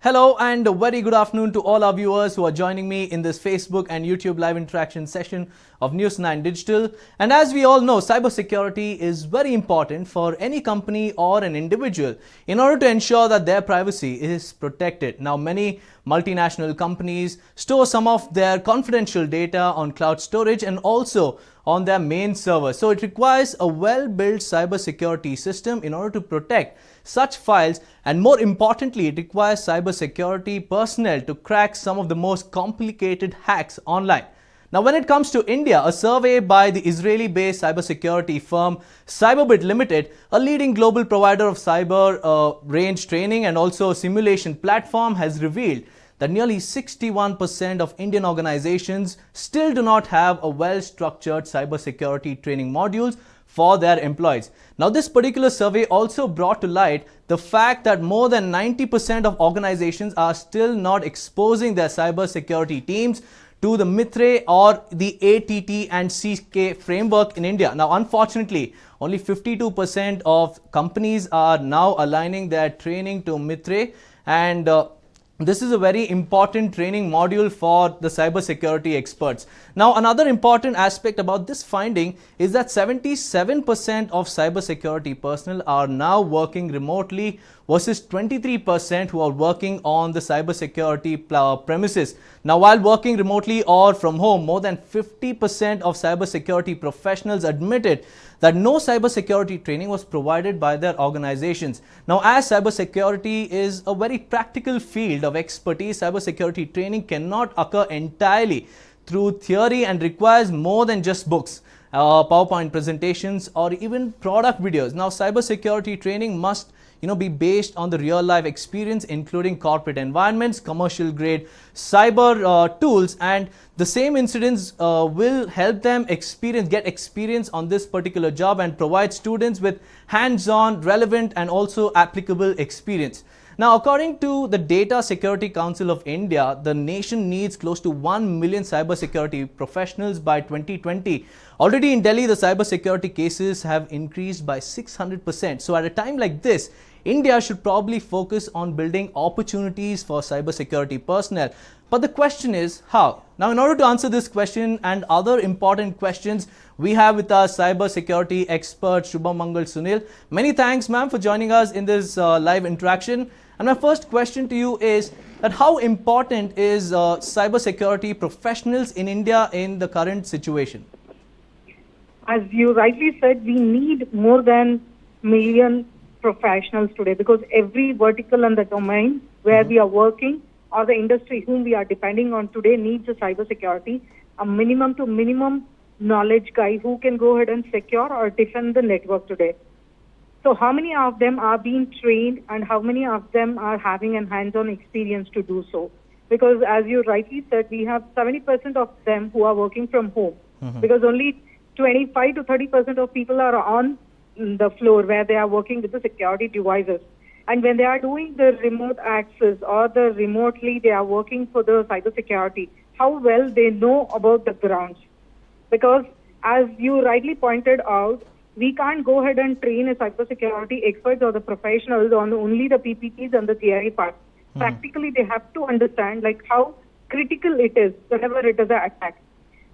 Hello and a very good afternoon to all our viewers who are joining me in this Facebook and YouTube live interaction session of News 9 Digital. And as we all know, cybersecurity is very important for any company or an individual in order to ensure that their privacy is protected. Now, many multinational companies store some of their confidential data on cloud storage and also on their main server. So it requires a well-built cybersecurity system in order to protect such files, and more importantly, it requires cybersecurity personnel to crack some of the most complicated hacks online. Now, when it comes to India, a survey by the Israeli-based cybersecurity firm Cyberbit Ltd, a leading global provider of cyber range training and also simulation platform, has revealed that nearly 61% of Indian organizations still do not have a well-structured cybersecurity training modules for their employees. Now, this particular survey also brought to light the fact that more than 90% of organizations are still not exposing their cybersecurity teams to the MITRE or the ATT and CK framework in India. Now, unfortunately, only 52% of companies are now aligning their training to MITRE, and this is a very important training module for the cybersecurity experts. Now, another important aspect about this finding is that 77% of cybersecurity personnel are now working remotely versus 23% who are working on the cybersecurity premises. Now, while working remotely or from home, more than 50% of cybersecurity professionals admitted that no cybersecurity training was provided by their organizations. Now, as cybersecurity is a very practical field of expertise, cybersecurity training cannot occur entirely through theory and requires more than just books, PowerPoint presentations, or even product videos. Now, cybersecurity training must be based on the real life experience, including corporate environments, commercial grade cyber tools, and the same incidents will help them get experience on this particular job and provide students with hands-on, relevant, and also applicable experience. Now, according to the Data Security Council of India, the nation needs close to 1 million cybersecurity professionals by 2020. Already in Delhi, the cybersecurity cases have increased by 600%. So at a time like this, India should probably focus on building opportunities for cybersecurity personnel. But the question is, how? Now, in order to answer this question and other important questions, we have with us cybersecurity expert Shubham Mangal Sunil. Many thanks, ma'am, for joining us in this live interaction. And my first question to you is that how important is cybersecurity professionals in India in the current situation? As you rightly said, we need more than million professionals today, because every vertical and the domain where we are working or the industry whom we are depending on today needs a cybersecurity, a minimum to minimum knowledge guy who can go ahead and secure or defend the network today. So how many of them are being trained and how many of them are having a hands-on experience to do so? Because as you rightly said, we have 70% of them who are working from home, because only 25 to 30% of people are on the floor where they are working with the security devices. And when they are doing the remote access or the remotely they are working for the cybersecurity, how well they know about the grounds. Because as you rightly pointed out, we can't go ahead and train a cybersecurity experts or the professionals on only the PPTs and the theory part. Practically, they have to understand like how critical it is whenever it is an attack.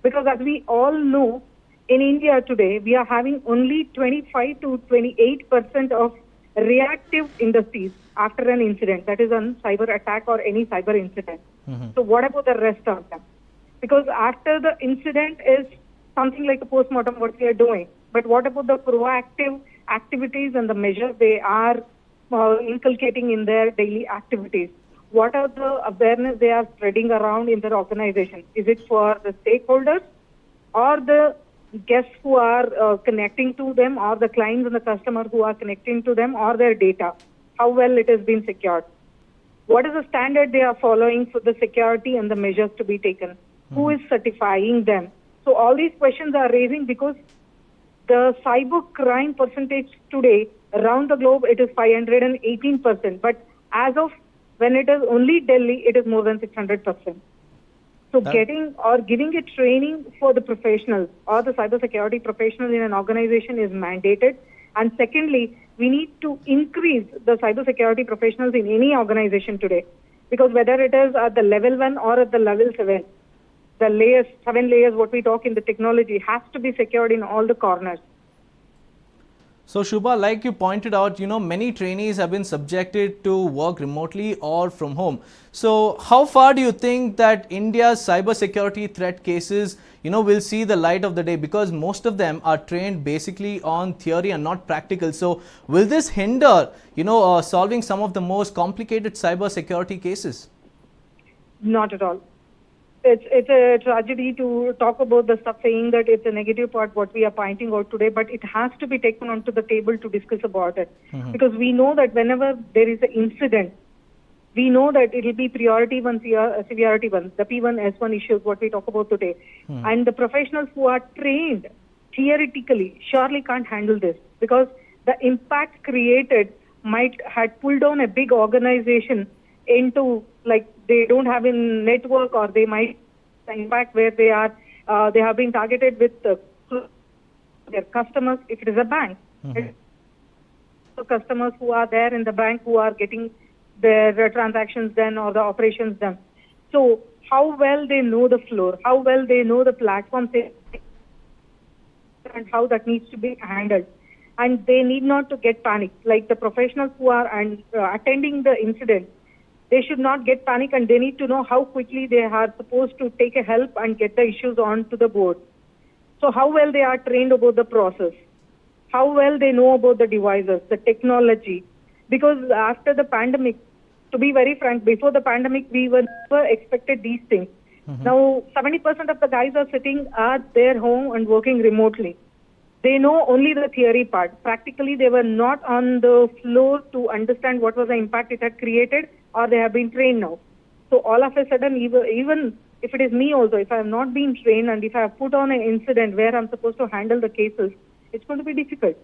Because as we all know, in India today, we are having only 25 to 28% of reactive industries after an incident, that is a cyber attack or any cyber incident. So what about the rest of them? Because after the incident is something like a postmortem, what we are doing. But what about the proactive activities and the measures they are inculcating in their daily activities? What are the awareness they are spreading around in their organization? Is it for the stakeholders or the guests who are connecting to them, or the clients and the customers who are connecting to them, or their data? How well it has been secured? What is the standard they are following for the security and the measures to be taken? Who is certifying them? So all these questions are raising because the cyber crime percentage today around the globe, it is 518%. But as of when it is only Delhi, it is more than 600%. So getting or giving a training for the professionals or the cybersecurity professionals in an organization is mandated. And secondly, we need to increase the cybersecurity professionals in any organization today. Because whether it is at the level 1 or at the level 7, the layers, 7 layers, what we talk in the technology, has to be secured in all the corners. So Shubha, like you pointed out, many trainees have been subjected to work remotely or from home. So how far do you think that India's cybersecurity threat cases, will see the light of the day? Because most of them are trained basically on theory and not practical. So will this hinder, solving some of the most complicated cybersecurity cases? Not at all. It's a tragedy to talk about the stuff saying that it's a negative part what we are pointing out today, but it has to be taken onto the table to discuss about it. Because we know that whenever there is an incident, we know that it will be priority 1, severity 1, the P1, S1 issues what we talk about today. And the professionals who are trained theoretically surely can't handle this, because the impact created might had pulled down a big organization into, like, they don't have a network, or they might impact where they have been targeted with their customers. If it is a bank, the customers who are there in the bank who are getting their transactions done or the operations done. So how well they know the floor, how well they know the platform, and how that needs to be handled. And they need not to get panicked. Like the professionals who are attending the incident, they should not get panic, and they need to know how quickly they are supposed to take a help and get the issues on to the board. So how well they are trained about the process, how well they know about the devices, the technology. Because after the pandemic, to be very frank, before the pandemic, we were never expected these things. Now, 70% of the guys are sitting at their home and working remotely. They know only the theory part. Practically, they were not on the floor to understand what was the impact it had created, or they have been trained now. So all of a sudden, even if it is me also, if I have not been trained and if I have put on an incident where I'm supposed to handle the cases, it's going to be difficult.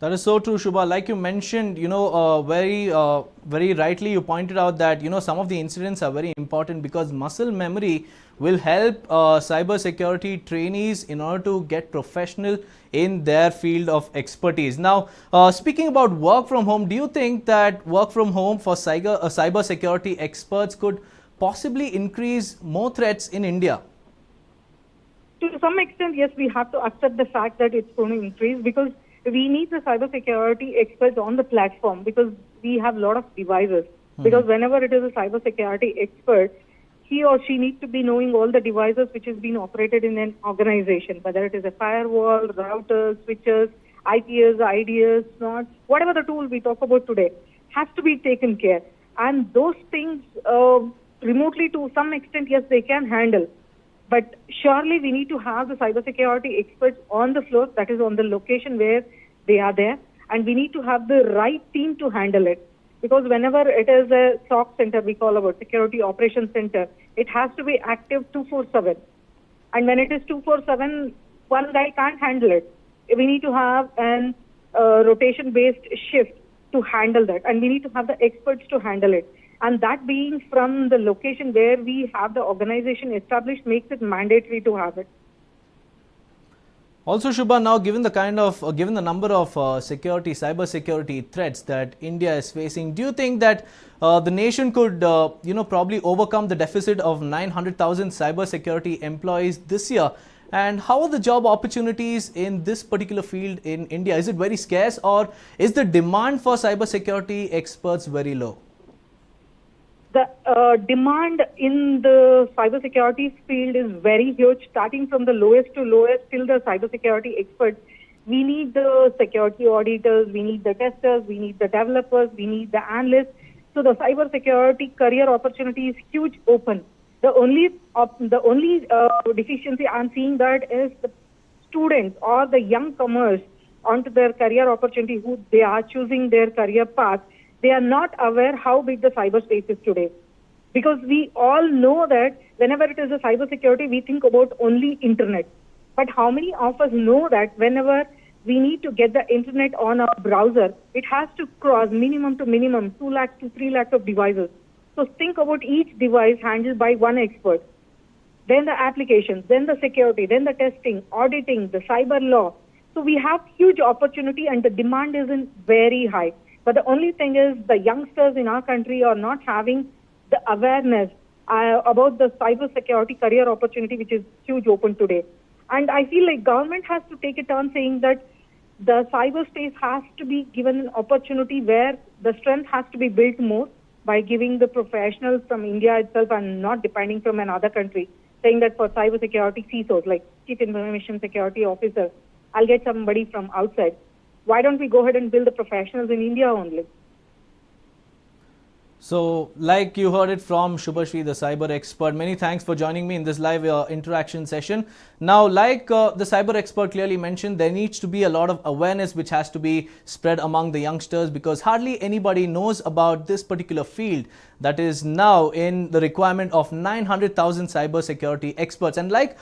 That is so true, Shubha. Like you mentioned, very rightly you pointed out that, some of the incidents are very important, because muscle memory will help cybersecurity trainees in order to get professional in their field of expertise. Now, speaking about work from home, do you think that work from home for cybersecurity experts could possibly increase more threats in India? To some extent, yes, we have to accept the fact that it's going to increase, because we need the cybersecurity experts on the platform, because we have a lot of devices. Because whenever it is a cybersecurity expert, he or she needs to be knowing all the devices which is being operated in an organization, whether it is a firewall, routers, switches, IPS, IDS, not whatever the tool we talk about today, has to be taken care. And those things remotely, to some extent, yes, they can handle. But surely we need to have the cybersecurity experts on the floor, that is on the location where they are there, and we need to have the right team to handle it. Because whenever it is a SOC center, we call about Security Operations Center, it has to be active 24/7. And when it is 24/7, one guy can't handle it. We need to have an rotation-based shift to handle that, and we need to have the experts to handle it. And that being from the location where we have the organization established makes it mandatory to have it. Also, Shubha, now given the number of cybersecurity threats that India is facing, do you think that the nation could, probably overcome the deficit of 900,000 cybersecurity employees this year? And how are the job opportunities in this particular field in India? Is it very scarce, or is the demand for cybersecurity experts very low? The demand in the cybersecurity field is very huge, starting from the lowest to lowest till the cybersecurity experts. We need the security auditors, we need the testers, we need the developers, we need the analysts. So the cybersecurity career opportunity is huge open. The only deficiency I'm seeing that is the students or the young comers onto their career opportunity, who they are choosing their career path. They are not aware how big the cyberspace is today. Because we all know that whenever it is a cybersecurity, we think about only internet. But how many of us know that whenever we need to get the internet on our browser, it has to cross minimum to minimum 2 lakh to 3 lakh of devices. So think about each device handled by one expert. Then the applications, then the security, then the testing, auditing, the cyber law. So we have huge opportunity, and the demand isn't very high. But the only thing is the youngsters in our country are not having the awareness about the cybersecurity career opportunity, which is huge open today. And I feel like government has to take a turn saying that the cyberspace has to be given an opportunity where the strength has to be built more by giving the professionals from India itself and not depending from another country, saying that for cybersecurity CISOs, like Chief Information Security Officer, I'll get somebody from outside. Why don't we go ahead and build the professionals in India only? So, like you heard it from Shubhashri, the cyber expert, many thanks for joining me in this live interaction session. Now, like the cyber expert clearly mentioned, there needs to be a lot of awareness which has to be spread among the youngsters, because hardly anybody knows about this particular field that is now in the requirement of 900,000 cyber security experts. And like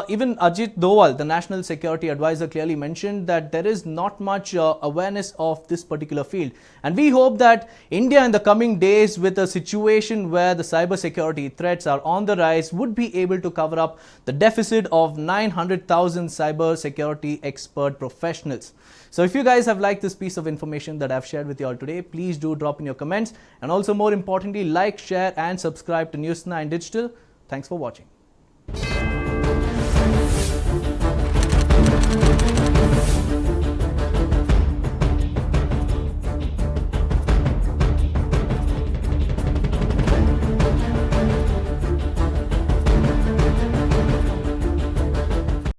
even Ajit Doval, the National Security Advisor, clearly mentioned that there is not much awareness of this particular field. And we hope that India in the coming days, with a situation where the cybersecurity threats are on the rise, would be able to cover up the deficit of 900,000 cybersecurity expert professionals. So if you guys have liked this piece of information that I've shared with you all today, please do drop in your comments, and also more importantly, like, share and subscribe to News 9 Digital. Thanks for watching.